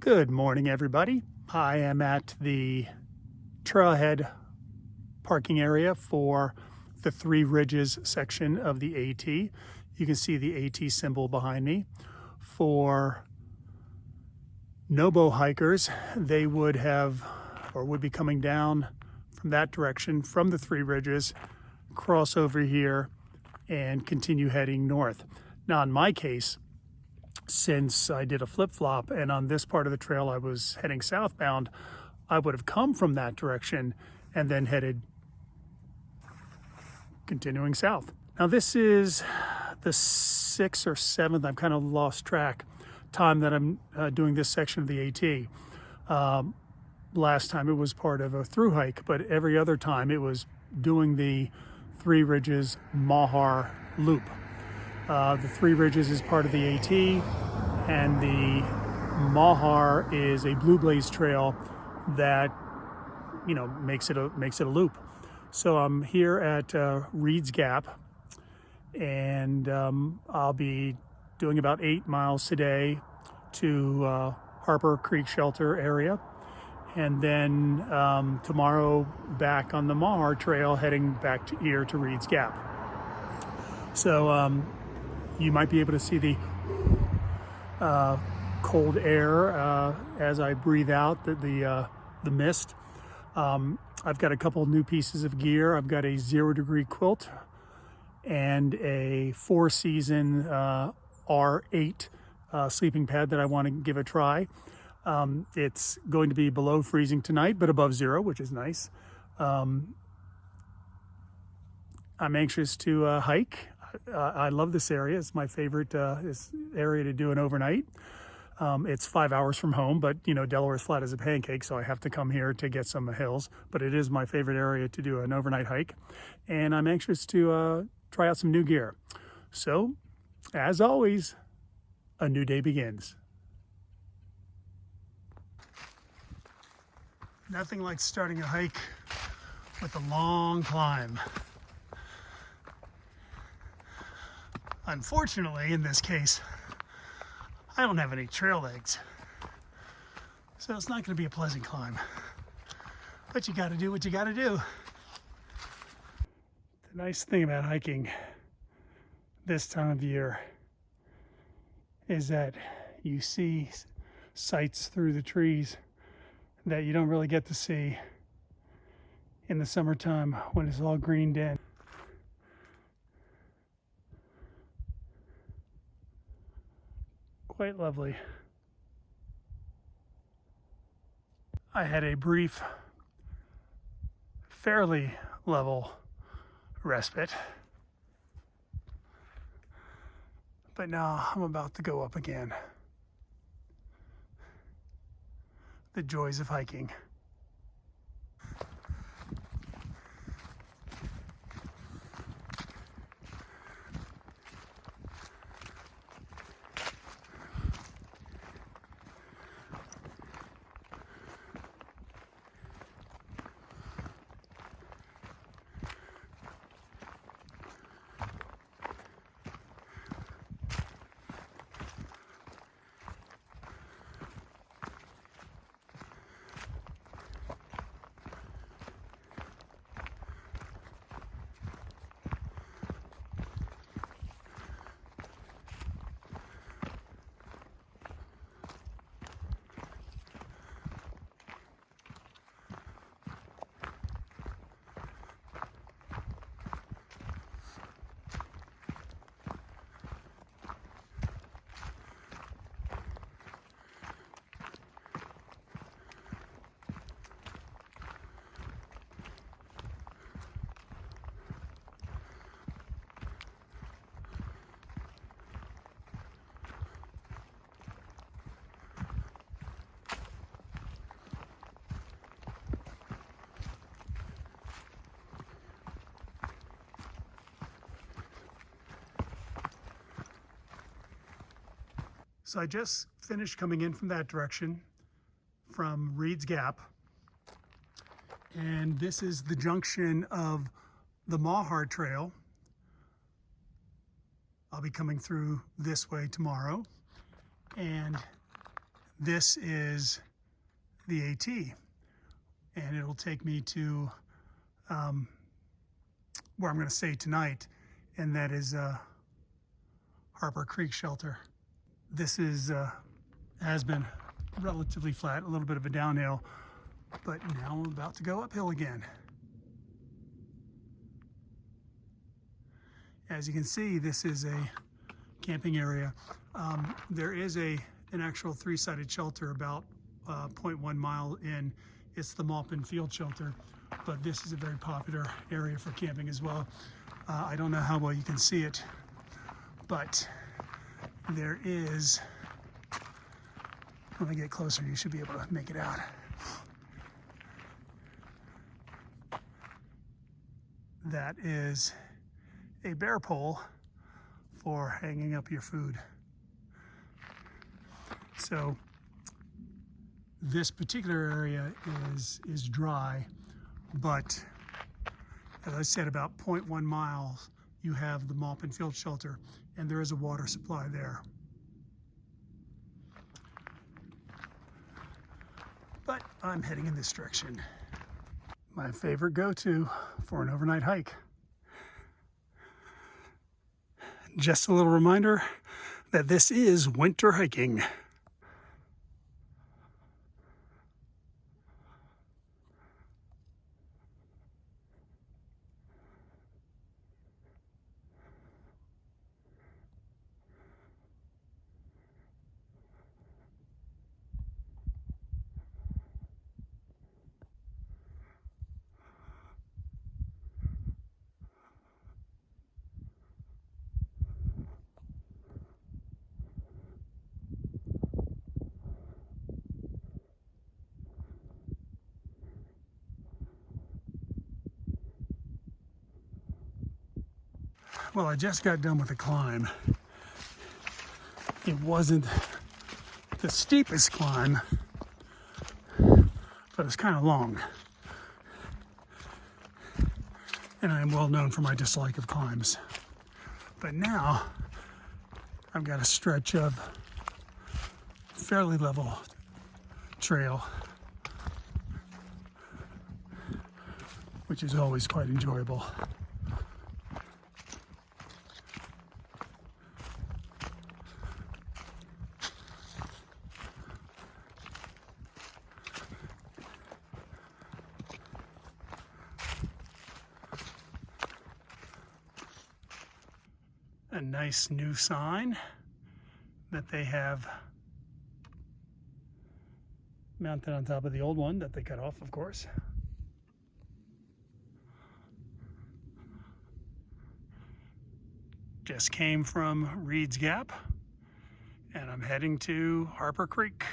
Good morning, everybody. I am at the trailhead parking area for the Three Ridges section of the AT. You can see the AT symbol behind me. For Nobo hikers, they would have or would be coming down from that direction from the Three Ridges, cross over here, and continue heading north. Now, in my case, since I did a flip-flop and on this part of the trail I was heading southbound, I would have come from that direction and then headed continuing south. Now this is the 6th or 7th, I've kind of lost track, time that I'm doing this section of the AT. Last time it was part of a through hike, but every other time it was doing the Three Ridges Mahar loop. The Three Ridges is part of the AT, and the Mahar is a Blue Blaze trail that, you know, makes it a loop. So I'm here at Reed's Gap, and I'll be doing about 8 miles today to Harper Creek Shelter area, and then tomorrow back on the Mahar trail, heading back to here to Reed's Gap. So you might be able to see the cold air as I breathe out the mist. I've got a couple new pieces of gear. I've got a 0 degree quilt and a 4-season R8 sleeping pad that I want to give a try. It's going to be below freezing tonight, but above zero, which is nice. I'm anxious to hike. I love this area. It's my favorite area to do an overnight. It's 5 hours from home, but you know, Delaware's flat as a pancake, so I have to come here to get some hills. But it is my favorite area to do an overnight hike, and I'm anxious to try out some new gear. So, as always, a new day begins. Nothing like starting a hike with a long climb. Unfortunately, in this case, I don't have any trail legs, so it's not going to be a pleasant climb. But you got to do what you got to do. The nice thing about hiking this time of year is that you see sights through the trees that you don't really get to see in the summertime when it's all greened in. Quite lovely. I had a brief, fairly level respite, but now I'm about to go up again. The joys of hiking. So I just finished coming in from that direction, from Reed's Gap. And this is the junction of the Mahar Trail. I'll be coming through this way tomorrow. And this is the AT, and it'll take me to where I'm going to stay tonight, and that is Harper Creek Shelter. This is has been relatively flat, a little bit of a downhill, but now I'm about to go uphill again. As you can see, this is a camping area. There is an actual three-sided shelter about 0.1 mile in. It's the Maupin Field Shelter, but this is a very popular area for camping as well. I don't know how well you can see it, but there is, when I get closer, you should be able to make it out. That is a bear pole for hanging up your food. So this particular area is dry, but as I said, about 0.1 miles, you have the Maupin Field Shelter, and there is a water supply there. But I'm heading in this direction. My favorite go-to for an overnight hike. Just a little reminder that this is winter hiking. Well, I just got done with the climb. It wasn't the steepest climb, but it's kind of long. And I'm well known for my dislike of climbs. But now I've got a stretch of fairly level trail, which is always quite enjoyable. A nice new sign that they have mounted on top of the old one that they cut off, of course. Just came from Reed's Gap, and I'm heading to Harper Creek.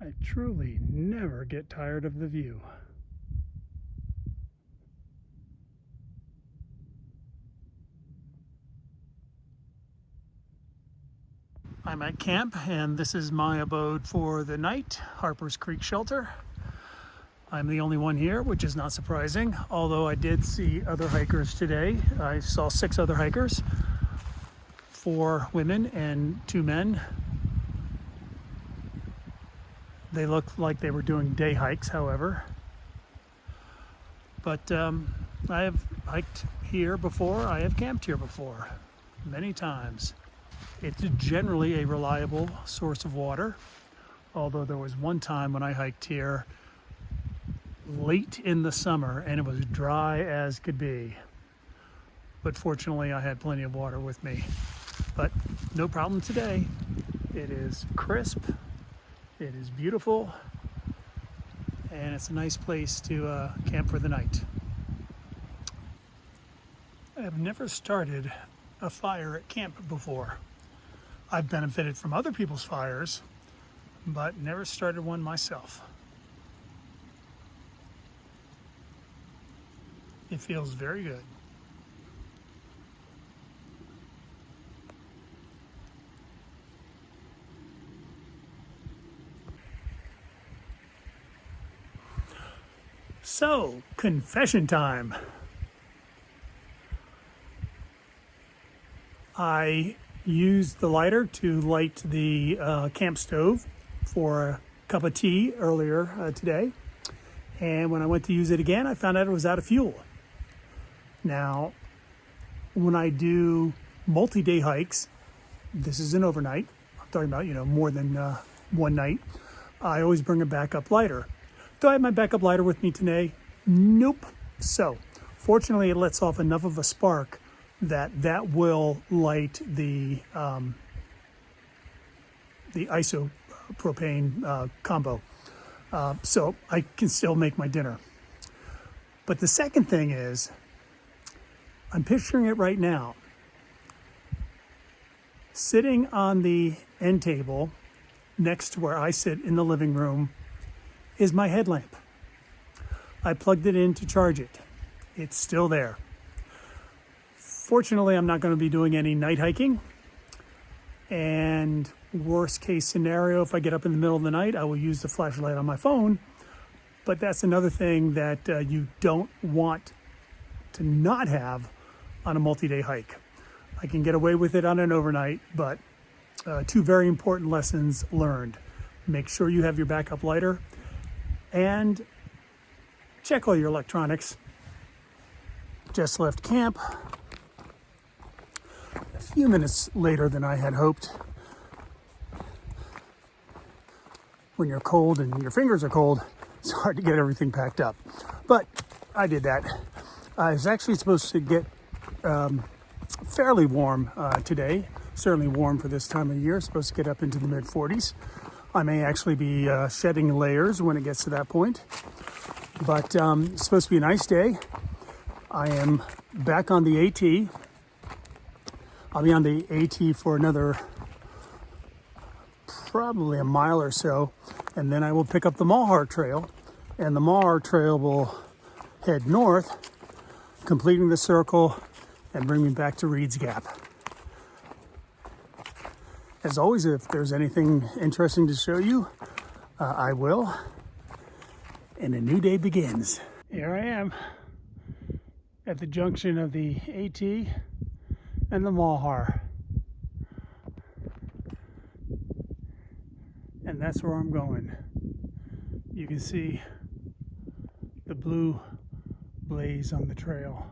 I truly never get tired of the view. I'm at camp, and this is my abode for the night, Harper's Creek Shelter. I'm the only one here, which is not surprising, although I did see other hikers today. I saw 6 other hikers, 4 women and 2 men. They looked like they were doing day hikes, however. But I have hiked here before. I have camped here before, many times. It's generally a reliable source of water, although there was one time when I hiked here late in the summer and it was dry as could be. But fortunately, I had plenty of water with me. But no problem today. It is crisp. It is beautiful, and it's a nice place to camp for the night. I have never started a fire at camp before. I've benefited from other people's fires, but never started one myself. It feels very good. So, confession time. I used the lighter to light the camp stove for a cup of tea earlier today. And when I went to use it again, I found out it was out of fuel. Now, when I do multi-day hikes, this is an overnight, I'm talking about, more than one night, I always bring a backup lighter. Do I have my backup lighter with me today? Nope. So, fortunately, it lets off enough of a spark that will light the isopropane combo. So I can still make my dinner. But the second thing is, I'm picturing it right now. Sitting on the end table next to where I sit in the living room is my headlamp. I plugged it in to charge it. It's still there. Fortunately, I'm not going to be doing any night hiking. And worst case scenario, if I get up in the middle of the night, I will use the flashlight on my phone. But that's another thing that you don't want to not have on a multi-day hike. I can get away with it on an overnight, but two very important lessons learned. Make sure you have your backup lighter and check all your electronics. Just left camp a few minutes later than I had hoped. When you're cold and your fingers are cold, it's hard to get everything packed up. But I did that. I was actually supposed to get fairly warm today, certainly warm for this time of year, supposed to get up into the mid-40s. I may actually be shedding layers when it gets to that point. But it's supposed to be a nice day. I am back on the AT. I'll be on the AT for another probably a mile or so, and then I will pick up the Malheur Trail, and the Malheur Trail will head north, completing the circle and bring me back to Reed's Gap. As always, if there's anything interesting to show you, I will. And a new day begins. Here I am at the junction of the AT and the Malheur. And that's where I'm going. You can see the blue blaze on the trail.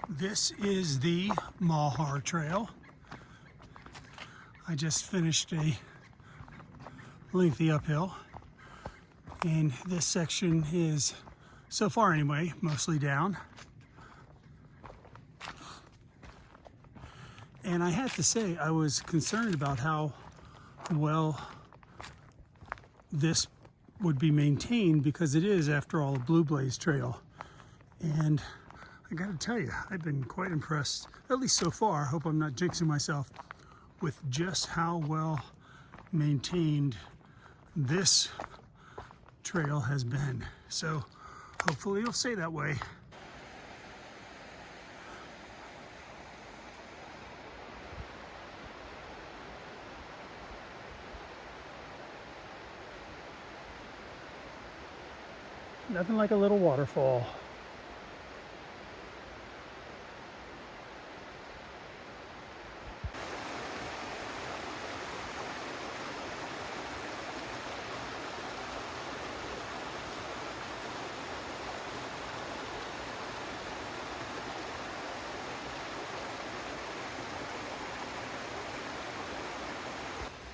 This is the Malheur Trail. I just finished a lengthy uphill, and this section is, so far anyway, mostly down. And I have to say, I was concerned about how well this would be maintained, because it is, after all, a Blue Blaze Trail. And I gotta tell you, I've been quite impressed, at least so far, I hope I'm not jinxing myself, with just how well maintained this trail has been. So hopefully it'll stay that way. Nothing like a little waterfall.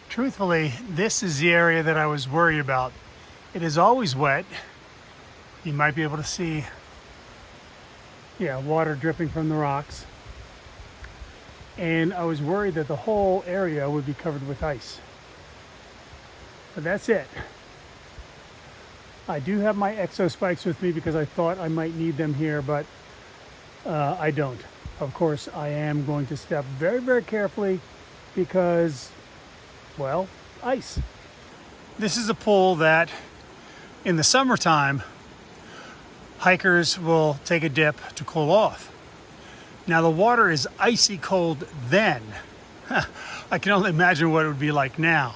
Truthfully, this is the area that I was worried about. It is always wet. You might be able to see, water dripping from the rocks. And I was worried that the whole area would be covered with ice. But that's it. I do have my Exo spikes with me because I thought I might need them here, but I don't. Of course, I am going to step very, very carefully because, well, ice. This is a pool that in the summertime, hikers will take a dip to cool off. Now the water is icy cold then. I can only imagine what it would be like now.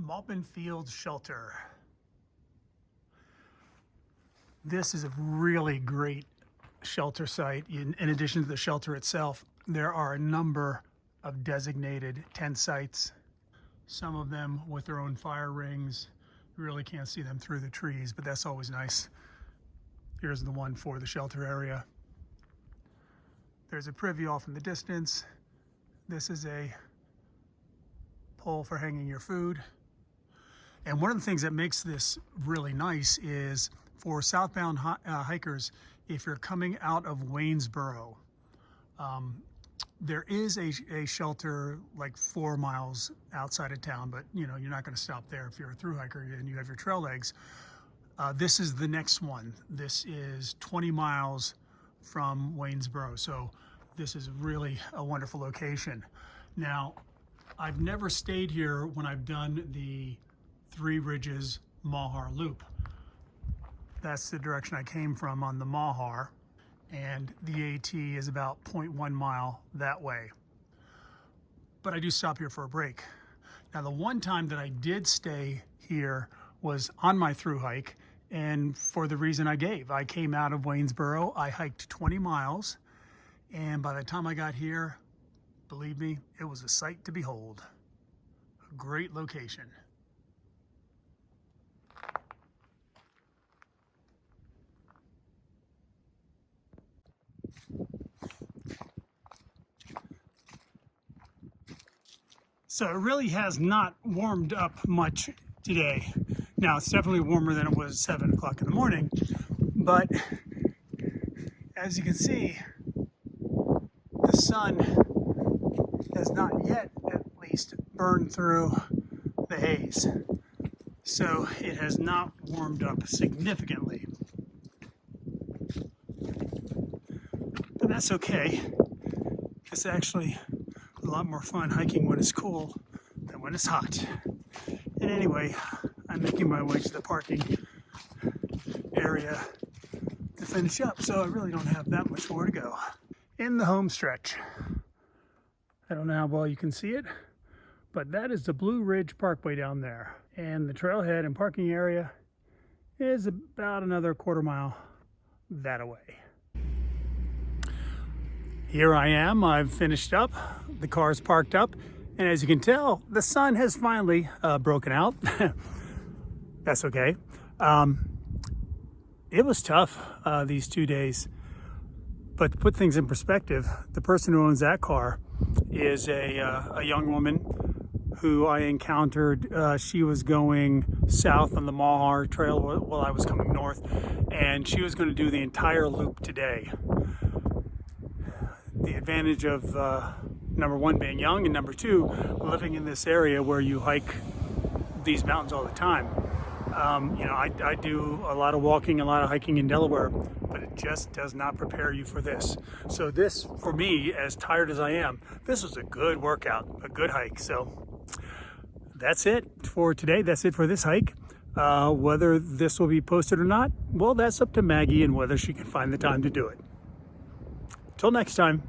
Maupin Fields Shelter. This is a really great shelter site. In addition to the shelter itself, there are a number of designated tent sites, some of them with their own fire rings. You really can't see them through the trees, but that's always nice. Here's the one for the shelter area. There's a privy off in the distance. This is a pole for hanging your food. And one of the things that makes this really nice is for southbound hikers, if you're coming out of Waynesboro, there is a shelter like 4 miles outside of town, but you know, you're not going to stop there if you're a thru hiker and you have your trail legs. This is the next one. This is 20 miles from Waynesboro. So this is really a wonderful location. Now, I've never stayed here when I've done the Three Ridges Malhar Loop. That's the direction I came from on the Malhar, and the AT is about 0.1 mile that way. But I do stop here for a break. Now, the one time that I did stay here was on my thru hike, and for the reason I gave. I came out of Waynesboro, I hiked 20 miles, and by the time I got here, believe me, it was a sight to behold. A great location. So it really has not warmed up much today. Now it's definitely warmer than it was 7 o'clock in the morning, but as you can see, the sun has not yet, at least, burned through the haze. So it has not warmed up significantly. But that's okay. It's actually a lot more fun hiking when it's cool than when it's hot. And anyway, I'm making my way to the parking area to finish up, so I really don't have that much more to go. In the home stretch. I don't know how well you can see it, but that is the Blue Ridge Parkway down there. And the trailhead and parking area is about another quarter mile that away. Here I am, I've finished up, the car's parked up, and as you can tell, the sun has finally broken out. That's okay. It was tough these 2 days, But to put things in perspective, the person who owns that car is a young woman who I encountered. She was going south on the Mahar Trail while I was coming north, and she was going to do the entire loop today. The advantage of number one, being young, and number two, living in this area where you hike these mountains all the time. I do a lot of walking, a lot of hiking in Delaware, but it just does not prepare you for this. So this, for me, as tired as I am, this was a good workout, a good hike. So that's it for today. That's it for this hike. Whether this will be posted or not, well, that's up to Maggie and whether she can find the time to do it. Till next time.